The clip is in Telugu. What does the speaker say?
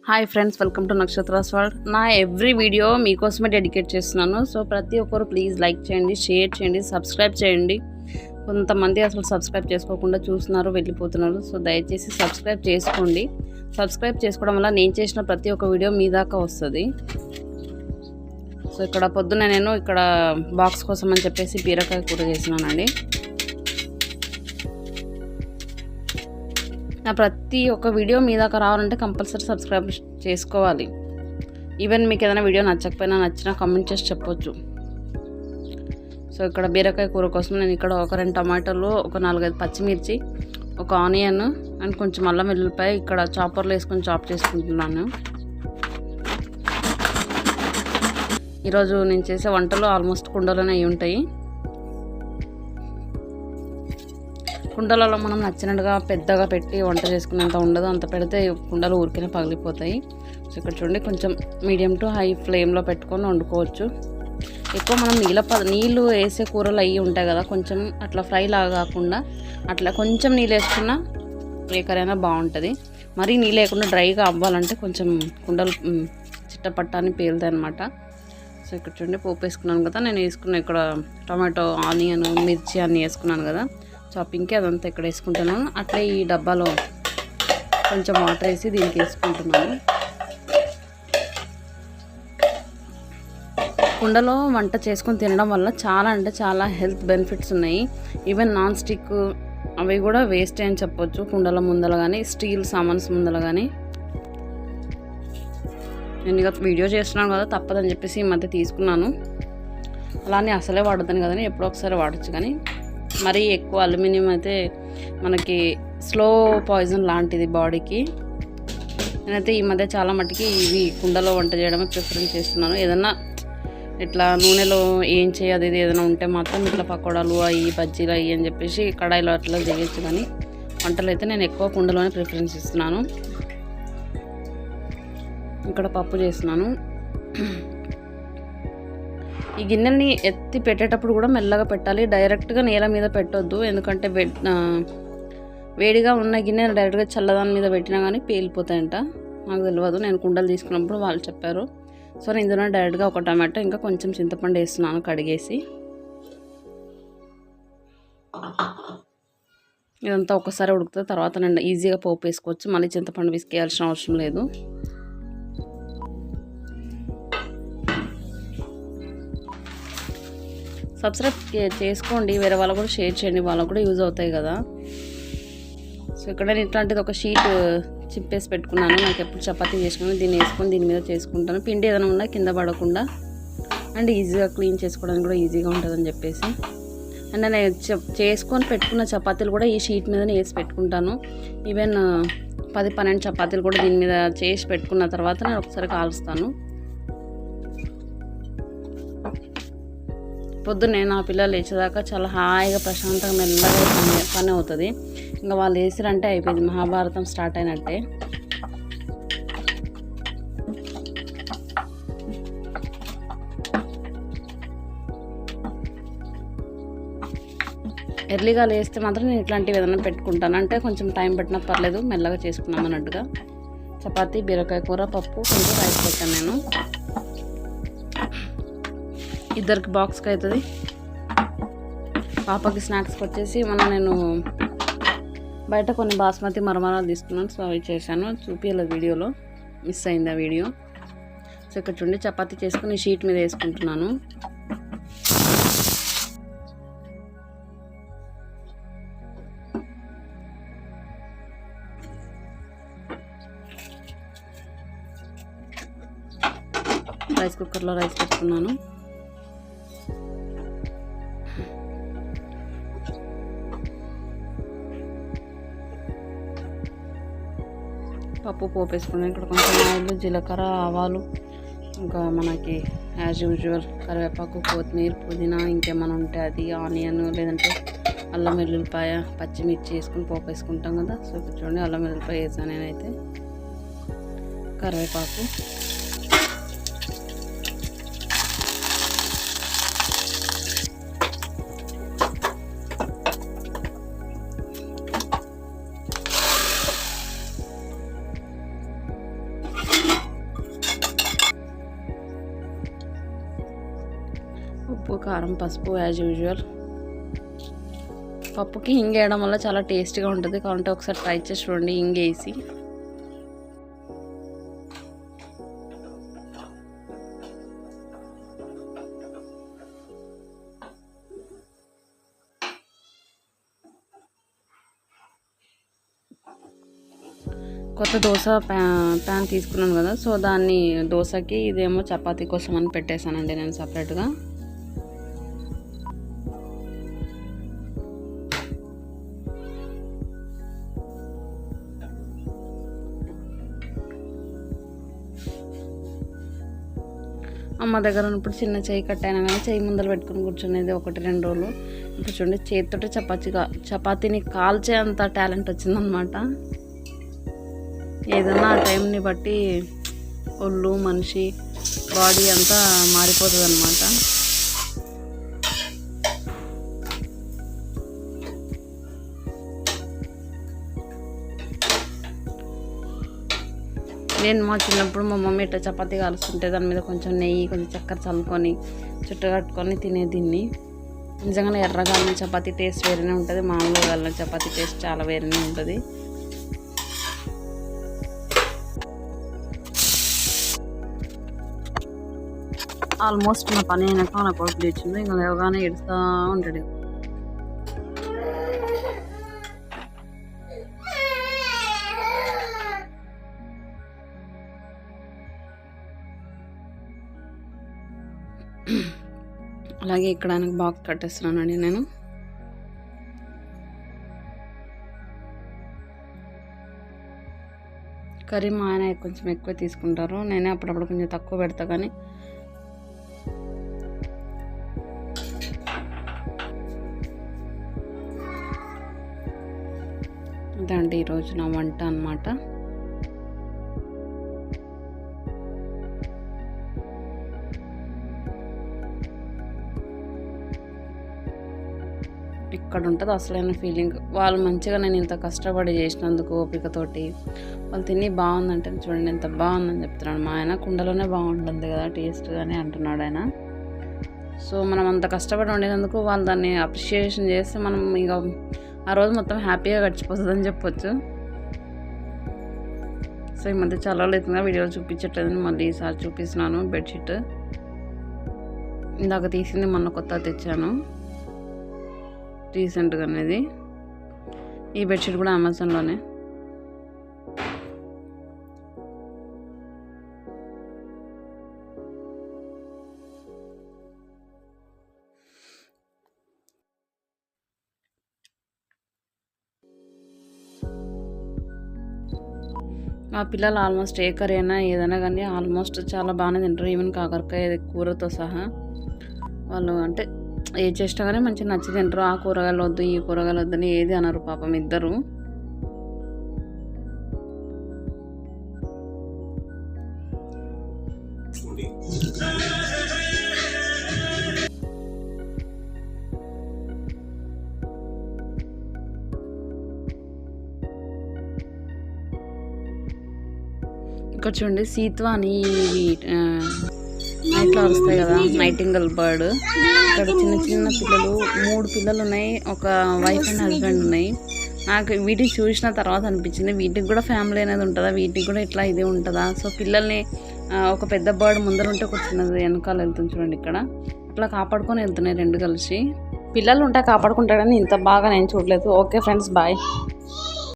హాయ్ ఫ్రెండ్స్, వెల్కమ్ టు నక్షత్రాస్ వరల్డ్. నా ఎవ్రీ వీడియో మీకోసమే డెడికేట్ చేస్తున్నాను. సో ప్రతి ఒక్కరు ప్లీజ్ లైక్ చేయండి, షేర్ చేయండి, సబ్స్క్రైబ్ చేయండి. కొంతమంది అసలు సబ్స్క్రైబ్ చేసుకోకుండా చూస్తున్నారు, వెళ్ళిపోతున్నారు. సో దయచేసి సబ్స్క్రైబ్ చేసుకోండి. సబ్స్క్రైబ్ చేసుకోవడం వల్ల నేను చేసిన ప్రతి ఒక్క వీడియో మీ దాకా వస్తుంది. సో ఇక్కడ పొద్దున్న నేను ఇక్కడ బాక్స్ కోసం అని చెప్పేసి బీరకాయ కూర చేసినానండి. నా ప్రతి ఒక్క వీడియో మీ దాకా రావాలంటే కంపల్సరీ సబ్స్క్రైబ్ చేసుకోవాలి. ఈవెన్ మీకు ఏదైనా వీడియో నచ్చకపోయినా నచ్చినా కామెంట్ చేసి చెప్పొచ్చు. సో ఇక్కడ బీరకాయ కూర కోసం నేను ఇక్కడ ఒక 2 టమాటాలు, ఒక 4-5 పచ్చిమిర్చి, ఒక ఆనియన్ అండ్ కొంచెం అల్లం వెల్లుల్లిపాయ ఇక్కడ చాపర్లో వేసుకొని చాప్ చేసుకుంటున్నాను. ఈరోజు నేను చేసే వంటలు ఆల్మోస్ట్ కుండలోనే అయి ఉంటాయి. కుండలలో మనం నచ్చినట్టుగా పెద్దగా పెట్టి వంట చేసుకునేంత ఉండదు. అంత పెడితే కుండలు ఊరికనే పగిలిపోతాయి. సో ఇక్కడ చూడండి, కొంచెం మీడియం టు హై ఫ్లేమ్లో పెట్టుకొని వండుకోవచ్చు. ఎక్కువ మనం నీళ్ళు వేసే కూరలు అవి ఉంటాయి కదా, కొంచెం అట్లా ఫ్రై లాగా కాకుండా అట్లా కొంచెం నీళ్ళు వేసుకున్నా ఏ కర్రీ అయినా బాగుంటుంది. మరీ నీళ్ళు లేకుండా డ్రైగా అవ్వాలంటే కొంచెం కుండలు చిట్టపట్టాన్ని పేలుతాయి అన్నమాట. సో ఇక్కడ చూడండి, పోపు వేసుకున్నాను కదా, నేను వేసుకున్న ఇక్కడ టమాటో, ఆనియన్, మిర్చి అన్నీ వేసుకున్నాను కదా చాపింగ్కి, అదంతా ఇక్కడ వేసుకుంటున్నాను. అట్లే ఈ డబ్బాలో కొంచెం వాటర్ వేసి దీనికి వేసుకుంటున్నాను. కుండలో వంట చేసుకొని తినడం వల్ల చాలా అంటే చాలా హెల్త్ బెనిఫిట్స్ ఉన్నాయి. ఈవెన్ నాన్ స్టిక్ అవి కూడా వేస్ట్ అని చెప్పొచ్చు. కుండల ముందల కానీ స్టీల్ సామాన్స్ ముందల కానీ. నేను ఇక వీడియో చేస్తున్నాను కదా, తప్పదని చెప్పేసి ఈ మధ్య తీసుకున్నాను. అలానే అసలే వాడతాను కదని ఎప్పుడో ఒకసారి వాడచ్చు, కానీ మరీ ఎక్కువ అల్యూమినియం అయితే మనకి స్లో పాయిజన్ లాంటిది బాడీకి. నేనైతే ఈ మధ్య చాలా మట్టుకి ఇవి కుండలో వంట చేయడమే ప్రిఫరెన్స్ చేస్తున్నాను. ఏదన్నా ఇట్లా నూనెలో ఏం చేయదు ఇది ఏదైనా ఉంటే మాత్రం ఇట్లా పకోడాలు అవి, బజ్జీలు అవి అని చెప్పేసి కడాయిలో అట్లా చేయొచ్చు, కానీ వంటలు అయితే నేను ఎక్కువ కుండలోనే ప్రిఫరెన్స్ ఇస్తున్నాను. ఇక్కడ పప్పు చేస్తున్నాను. ఈ గిన్నెల్ని ఎత్తి పెట్టేటప్పుడు కూడా మెల్లగా పెట్టాలి, డైరెక్ట్గా నేల మీద పెట్టొద్దు. ఎందుకంటే వేడిగా ఉన్న గిన్నె డైరెక్ట్గా చల్లదాని మీద పెట్టినా కానీ పేలిపోతాయంట. నాకు తెలియదు, నేను కుండలు తీసుకున్నప్పుడు వాళ్ళు చెప్పారు. సో నేను ఇందులో డైరెక్ట్గా ఒక టమాటో ఇంకా కొంచెం చింతపండు వేస్తున్నాను కడిగేసి. ఇదంతా ఒకసారి ఉడుకుతుంది, తర్వాత నేను ఈజీగా పోపు వేసుకోవచ్చు. మళ్ళీ చింతపండు విసికేయాల్సిన అవసరం లేదు. సబ్స్క్రైబ్ చేసుకోండి, వేరే వాళ్ళకు కూడా షేర్ చేయండి, వాళ్ళకు కూడా యూజ్ అవుతాయి కదా. సో ఇక్కడ నేను ఇట్లాంటిది ఒక షీట్ చింపేసి పెట్టుకున్నాను. నాకు ఎప్పుడు చపాతీ చేసుకుని దీన్ని వేసుకొని దీని మీద చేసుకుంటాను. పిండి ఏదైనా ఉన్నా కింద పడకుండా అండ్ ఈజీగా క్లీన్ చేసుకోవడానికి కూడా ఈజీగా ఉంటుందని చెప్పేసి. అండ్ నేను చేసుకొని పెట్టుకున్న చపాతీలు కూడా ఈ షీట్ మీదనే వేసి పెట్టుకుంటాను. ఈవెన్ 10-12 చపాతీలు కూడా దీని మీద చేసి పెట్టుకున్న తర్వాత నేను ఒకసారి కాలుస్తాను. పొద్దున్నే నా పిల్లలు లేచేదాకా చాలా హాయిగా ప్రశాంతంగా మెల్లగా పని అవుతుంది. ఇంకా వాళ్ళు వేసిరంటే అయిపోయింది, మహాభారతం స్టార్ట్ అయినట్టే. ఎర్లీగా లేస్తే మాత్రం నేను ఇట్లాంటివి ఏదైనా పెట్టుకుంటాను. అంటే కొంచెం టైం పెట్టినా పర్లేదు, మెల్లగా చేసుకున్నాం అన్నట్టుగా. చపాతీ, బీరకాయ కూర, పప్పు, కొంచెం రైస్ పెట్టాను నేను. ఇద్దరికి బాక్స్కి అవుతుంది. పాపకి స్నాక్స్కి వచ్చేసి నేను బయట కొన్ని బాస్మతి మరమరాలు తీసుకున్నాను. సో అవి చేశాను, చూపించలేదు వీడియోలో, మిస్ అయింది ఆ వీడియో. సో ఇక్కడ చూడండి, చపాతీ చేసుకుని షీట్ మీద వేసుకుంటున్నాను. రైస్ కుక్కర్లో రైస్ పెట్టుకున్నాను. పప్పు పోపు వేసుకున్నాను. ఇక్కడ కొంచెం ఆయిల్, జీలకర్ర, ఆవాలు, ఇంకా మనకి యాజ్ యూజువల్ కరివేపాకు, కొత్తిమీర, పుదీనా, ఇంకేమైనా ఉంటే అది, ఆనియన్, లేదంటే అల్లం వెల్లుల్లిపాయ, పచ్చిమిర్చి వేసుకుని పోపు వేసుకుంటాం కదా. సో ఇక్కడ చూడండి, అల్లం వెల్లుల్లిపాయ వేసాను నేనైతే, కరివేపాకు, ఉప్పు కారం పసుపు యాజ్ యూజువల్. పప్పుకి హింగ్ వేయడం వల్ల చాలా టేస్టీగా ఉంటుంది, కాబట్టి ఒకసారి ట్రై చేసి చూడండి హింగ్ వేసి. కొత్త దోశ ప్యాన్ తీసుకున్నాను కదా, సో దాన్ని దోశకి, ఇదేమో చపాతీ కోసం అని పెట్టేశానండి నేను సపరేట్గా. అమ్మ దగ్గర ఉన్నప్పుడు చిన్న చెయ్యి కట్టైనా కానీ చెయ్యి ముందర పెట్టుకుని కూర్చునేది 1-2 రోజులు. ఇప్పుడు చూడండి చేతితోటి చపాతీని కాల్చే అంత టాలెంట్ వచ్చిందనమాట. ఏదన్నా ఆ టైంని బట్టి ఒళ్ళు మనిషి బాడీ అంతా మారిపోతుంది అనమాట. నేను మా చిన్నప్పుడు మా మమ్మీ ఇట్లా చపాతీ కాలుస్తుంటే దాని మీద కొంచెం నెయ్యి కొంచెం చక్కెర చల్లుకొని చుట్టు కట్టుకొని తినేదిన్ని. నిజంగానే ఎర్రగా కాలిన చపాతీ టేస్ట్ వేరేనే ఉంటుంది, మామూలుగా కాలిన చపాతీ టేస్ట్ చాలా వేరేనే ఉంటుంది. ఆల్మోస్ట్ నా పని అయినాక నా కొడుకు తెచ్చింది, ఇంకా లేవగానే ఏడుస్తూ ఉంటాడు. అలాగే ఇక్కడ ఆయనకు బాక్స్ కట్టేస్తున్నానండి నేను. కర్రీ మా ఆయన కొంచెం ఎక్కువ తీసుకుంటారు, నేనే అప్పుడప్పుడు కొంచెం తక్కువ పెడతా. కానీ ఇదండి ఈరోజు నా వంట అన్నమాట. ఇక్కడ ఉంటుంది అసలైన ఫీలింగ్. వాళ్ళు మంచిగా నేను ఇంత కష్టపడి చేసినందుకు ఓపికతోటి వాళ్ళు తిని బాగుందంటే చూడండి ఎంత బాగుందని చెప్తున్నాడు మా ఆయన. కుండలోనే బాగుంటుంది కదా టేస్ట్ అని అంటున్నాడు ఆయన. సో మనం అంత కష్టపడి వండినందుకు వాళ్ళు దాన్ని అప్రిషియేషన్ చేస్తే మనం ఇక ఆ రోజు మొత్తం హ్యాపీగా గడిచిపోతుందని చెప్పొచ్చు. సో ఈ మధ్య చాలా అవుతుందిగా వీడియోలు చూపించట్లేదని మళ్ళీ ఈసారి చూపిస్తున్నాను. బెడ్షీట్ ఇందాక తీసింది మొన్న కొత్త తెచ్చాను రీసెంట్గా అనేది. ఈ బెడ్షీట్ కూడా అమెజాన్లోనే. మా పిల్లలు ఆల్మోస్ట్ ఏ కర్రీ అయినా ఏదైనా కానీ ఆల్మోస్ట్ చాలా బాగానే తింటారు, ఈవెన్ కాకరకాయ కూరతో సహా. వాళ్ళు అంటే ఏ చేసినా కానీ మంచిగా నచ్చి తింటారు. ఆ కూరగాయలు వద్దు ఈ కూరగాయలు వద్దని ఏది అనరు పాపం ఇద్దరు. ఇక్కడ చూడండి సీత్వా అని నైట్లో వస్తాయి కదా నైటింగల్ బర్డ్. ఇక్కడ చిన్న చిన్న పిల్లలు 3 పిల్లలు ఉన్నాయి, ఒక వైఫ్ అండ్ హస్బెండ్ ఉన్నాయి. నాకు వీటిని చూసిన తర్వాత అనిపించింది వీటికి కూడా ఫ్యామిలీ అనేది ఉంటుందా, వీటికి కూడా ఇట్లా ఇదే ఉంటుందా. సో పిల్లల్ని ఒక పెద్ద బర్డ్ ముందర ఉంటే ఒక చిన్నది వెనకాల వెళ్తుంది చూడండి. ఇక్కడ అట్లా కాపాడుకొని వెళ్తున్నాయి 2 కలిసి. పిల్లలు ఉంటే కాపాడుకుంటారని ఇంత బాగా నేను చూడలేదు. Okay friends, bye.